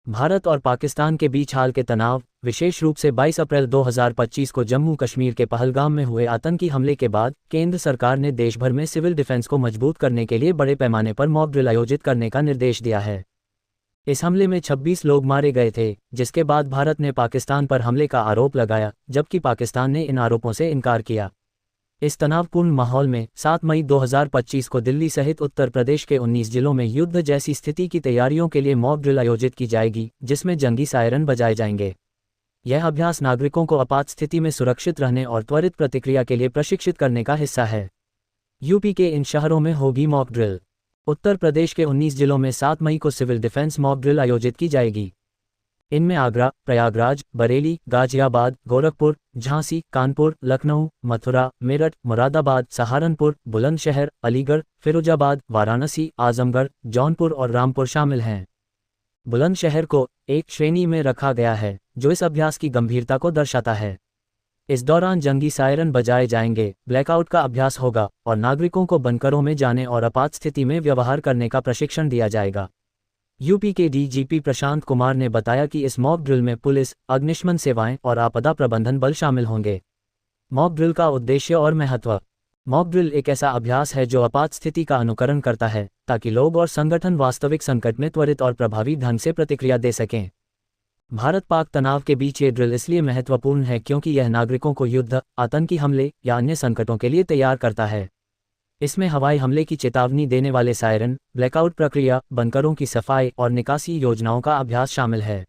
भारत और पाकिस्तान के बीच हाल के तनाव, विशेष रूप से 22 अप्रैल 2025 को जम्मू कश्मीर के पहलगाम में हुए आतंकी हमले के बाद केंद्र सरकार ने देश भर में सिविल डिफेंस को मजबूत करने के लिए बड़े पैमाने पर मॉक ड्रिल आयोजित करने का निर्देश दिया है। इस हमले में 26 लोग मारे गए थे, जिसके बाद भारत ने पाकिस्तान पर हमले का आरोप लगाया, जबकि पाकिस्तान ने इन आरोपों से इनकार किया। इस तनावपूर्ण माहौल में 7 मई 2025 को दिल्ली सहित उत्तर प्रदेश के 19 जिलों में युद्ध जैसी स्थिति की तैयारियों के लिए मॉक ड्रिल आयोजित की जाएगी, जिसमें जंगी सायरन बजाए जाएंगे। यह अभ्यास नागरिकों को आपात स्थिति में सुरक्षित रहने और त्वरित प्रतिक्रिया के लिए प्रशिक्षित करने का हिस्सा है। यूपी के इन शहरों में होगी मॉक ड्रिल। उत्तर प्रदेश के 19 जिलों में 7 मई को सिविल डिफेंस मॉक ड्रिल आयोजित की जाएगी। इनमें आगरा, प्रयागराज, बरेली, गाजियाबाद, गोरखपुर, झांसी, कानपुर, लखनऊ, मथुरा, मेरठ, मुरादाबाद, सहारनपुर, बुलंदशहर, अलीगढ़, फिरोजाबाद, वाराणसी, आजमगढ़, जौनपुर और रामपुर शामिल हैं। बुलंदशहर को एक श्रेणी में रखा गया है, जो इस अभ्यास की गंभीरता को दर्शाता है। इस दौरान जंगी सायरन बजाए जाएंगे, ब्लैकआउट का अभ्यास होगा और नागरिकों को बंकरों में जाने और आपात स्थिति में व्यवहार करने का प्रशिक्षण दिया जाएगा। यूपी के डीजीपी प्रशांत कुमार ने बताया कि इस मॉक ड्रिल में पुलिस, अग्निशमन सेवाएं और आपदा प्रबंधन बल शामिल होंगे। मॉक ड्रिल का उद्देश्य और महत्व। मॉक ड्रिल एक ऐसा अभ्यास है जो आपात स्थिति का अनुकरण करता है, ताकि लोग और संगठन वास्तविक संकट में त्वरित और प्रभावी ढंग से प्रतिक्रिया दे सकें। भारत पाक तनाव के बीच ये ड्रिल इसलिए महत्वपूर्ण है क्योंकि यह नागरिकों को युद्ध, आतंकी हमले या अन्य संकटों के लिए तैयार करता है। इसमें हवाई हमले की चेतावनी देने वाले सायरन, ब्लैकआउट प्रक्रिया, बंकरों की सफाई और निकासी योजनाओं का अभ्यास शामिल है।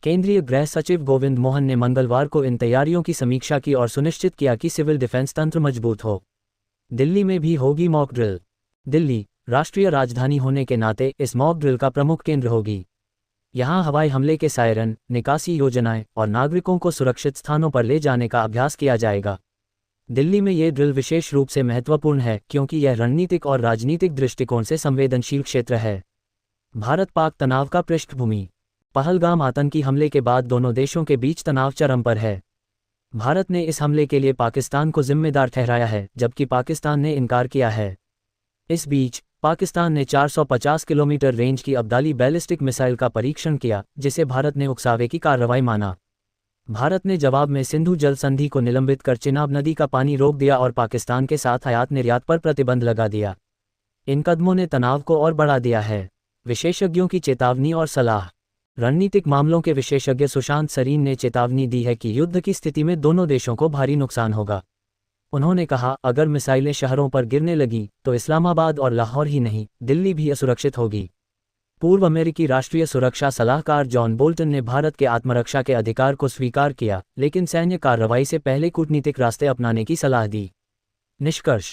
केंद्रीय गृह सचिव गोविंद मोहन ने मंगलवार को इन तैयारियों की समीक्षा की और सुनिश्चित किया कि सिविल डिफेंस तंत्र मजबूत हो। दिल्ली में भी होगी मॉक ड्रिल। दिल्ली, राष्ट्रीय राजधानी होने के नाते इस मॉक ड्रिल का प्रमुख केंद्र होगी। यहाँ हवाई हमले के सायरन, निकासी योजनाएं और नागरिकों को सुरक्षित स्थानों पर ले जाने का अभ्यास किया जाएगा। दिल्ली में ये ड्रिल विशेष रूप से महत्वपूर्ण है क्योंकि यह रणनीतिक और राजनीतिक दृष्टिकोण से संवेदनशील क्षेत्र है। भारत पाक तनाव का पृष्ठभूमि। पहलगाम आतंकी हमले के बाद दोनों देशों के बीच तनाव चरम पर है। भारत ने इस हमले के लिए पाकिस्तान को जिम्मेदार ठहराया है, जबकि पाकिस्तान ने इनकार किया है। इस बीच पाकिस्तान ने 450 किलोमीटर रेंज की अब्दाली बैलिस्टिक मिसाइल का परीक्षण किया, जिसे भारत ने उकसावे की कार्रवाई माना। भारत ने जवाब में सिंधु जल संधि को निलंबित कर चिनाब नदी का पानी रोक दिया और पाकिस्तान के साथ आयात निर्यात पर प्रतिबंध लगा दिया। इन कदमों ने तनाव को और बढ़ा दिया है। विशेषज्ञों की चेतावनी और सलाह। रणनीतिक मामलों के विशेषज्ञ सुशांत सरीन ने चेतावनी दी है कि युद्ध की स्थिति में दोनों देशों को भारी नुकसान होगा। उन्होंने कहा, अगर मिसाइलें शहरों पर गिरने लगी तो इस्लामाबाद और लाहौर ही नहीं, दिल्ली भी असुरक्षित होगी। पूर्व अमेरिकी राष्ट्रीय सुरक्षा सलाहकार जॉन बोल्टन ने भारत के आत्मरक्षा के अधिकार को स्वीकार किया, लेकिन सैन्य कार्रवाई से पहले कूटनीतिक रास्ते अपनाने की सलाह दी। निष्कर्ष।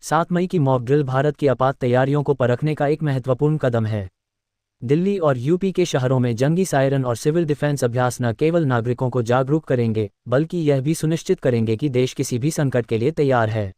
7 मई की मॉक ड्रिल भारत की आपात तैयारियों को परखने का एक महत्वपूर्ण कदम है। दिल्ली और यूपी के शहरों में जंगी सायरन और सिविल डिफेंस अभ्यास न केवल नागरिकों को जागरूक करेंगे, बल्कि यह भी सुनिश्चित करेंगे कि देश किसी भी संकट के लिए तैयार है।